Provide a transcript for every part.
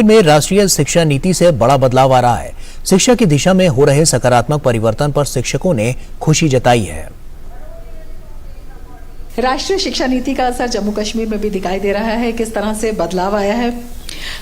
में राष्ट्रीय शिक्षा नीति से बड़ा बदलाव आ रहा है। शिक्षा की दिशा में हो रहे सकारात्मक परिवर्तन पर शिक्षकों ने खुशी जताई है। राष्ट्रीय शिक्षा नीति का असर जम्मू कश्मीर में भी दिखाई दे रहा है। किस तरह से बदलाव आया है।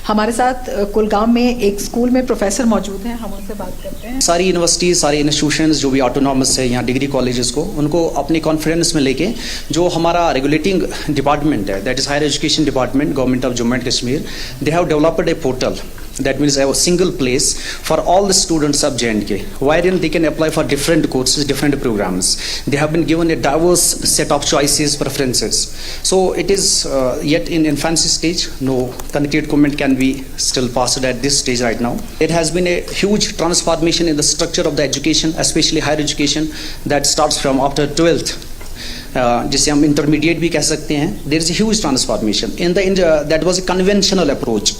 हमारे साथ कुलगाम में एक स्कूल में प्रोफेसर मौजूद हैं, हम उनसे बात करते हैं। सारी यूनिवर्सिटीज, सारे इंस्टीट्यूशंस जो भी ऑटोनॉमस है यहाँ डिग्री कॉलेजेस को, उनको अपनी कॉन्फिडेंस में लेके जो हमारा रेगुलेटिंग डिपार्टमेंट है, that is higher education department, government of Jammu and Kashmir, they have developed a portal. That means I have a single place for all the students of J&K, wherein they can apply for different courses, different programs. They have been given a diverse set of choices, preferences. So it is yet in infancy stage. No concrete comment can be still passed at this stage right now. It has been a huge transformation in the structure of the education, especially higher education, that starts from after 12th. जिसे हम intermediate भी कह सकते हैं. There is a huge transformation in that was a conventional approach.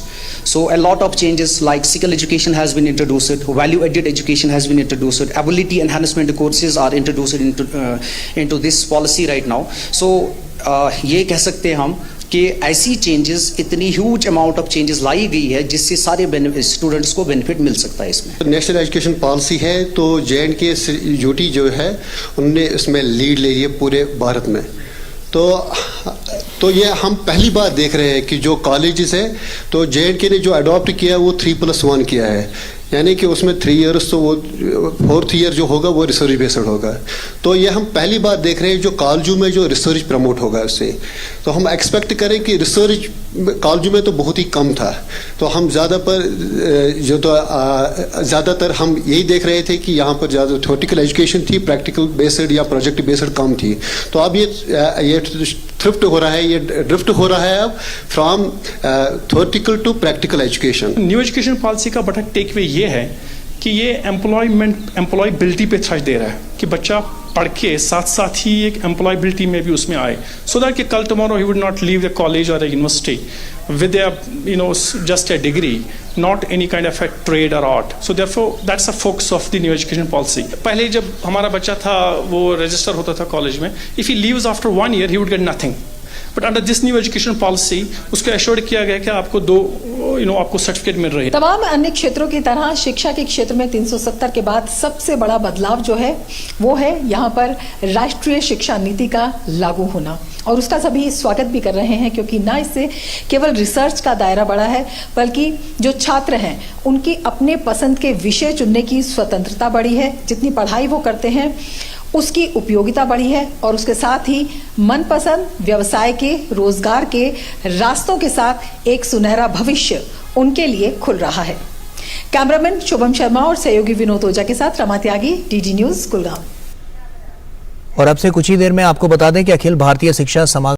So a lot of changes like skill education has been introduced, value added education has been introduced, ability enhancement courses are introduced into this policy right now. So ये कह सकते हैं हम कि ऐसी changes, इतनी huge amount of changes लाई गई है जिससे सारे स्टूडेंट्स को बेनिफिट मिल सकता है इसमें. नेशनल एजुकेशन पॉलिसी है तो J&K यूटी जो है उनने इसमें लीड ले ली है पूरे भारत में. तो ये हम पहली बार देख रहे हैं कि जो कॉलेजेस है तो J&K ने जो अडॉप्ट किया है वो 3+1 किया है, यानी कि उसमें 3 इयर्स तो वो 4th ईयर जो होगा वो रिसर्च बेस्ड होगा. तो ये हम पहली बार देख रहे हैं जो कॉलेजों में जो रिसर्च प्रमोट होगा उससे. तो हम एक्सपेक्ट करें कि रिसर्च कॉलेजों में तो बहुत ही कम था, तो हम ज़्यादातर हम यही देख रहे थे कि यहाँ पर ज़्यादा थ्योरेटिकल एजुकेशन थी, प्रैक्टिकल बेस्ड या प्रोजेक्ट बेस्ड कम थी. तो अब ये थ्रिफ्ट हो रहा है, ये ड्रिफ्ट हो रहा है अब from theoretical to practical education. New education policy का बड़ा टेकवे ये है कि ये एम्प्लॉयबिलिटी पे थ्रस्ट दे रहा है कि बच्चा पढ़ के साथ साथ ही एक एम्प्लॉयबिलिटी में भी उसमें आए, सो दैट कि कल टुमारो ही would not leave the college और the university with just a degree, not any kind of a trade or art. So therefore that's the focus of the new education policy. पहले जब हमारा बच्चा था वो रजिस्टर होता था कॉलेज में, if he leaves after 1 year he would get nothing. But under this new education policy उसको एश्योर्ड किया गया कि आपको आपको सर्टिफिकेट मिल रही है. तमाम अन्य क्षेत्रों की तरह शिक्षा के क्षेत्र में 370 के बाद सबसे बड़ा बदलाव जो है वो है यहाँ पर राष्ट्रीय शिक्षा नीति का लागू होना, और उसका सभी स्वागत भी कर रहे हैं क्योंकि ना इससे केवल रिसर्च का दायरा बढ़ा है बल्कि जो छात्र हैं उनकी अपने पसंद के विषय चुनने की स्वतंत्रता बढ़ी है. जितनी पढ़ाई वो करते हैं उसकी उपयोगिता बढ़ी है और उसके साथ ही मनपसंद व्यवसाय के, रोजगार के रास्तों के साथ एक सुनहरा भविष्य उनके लिए खुल रहा है. कैमरामैन शुभम शर्मा और सहयोगी विनोद ओझा के साथ रमा त्यागी, DD न्यूज, कुलगाम. और अब से कुछ ही देर में आपको बता दें कि अखिल भारतीय शिक्षा समाज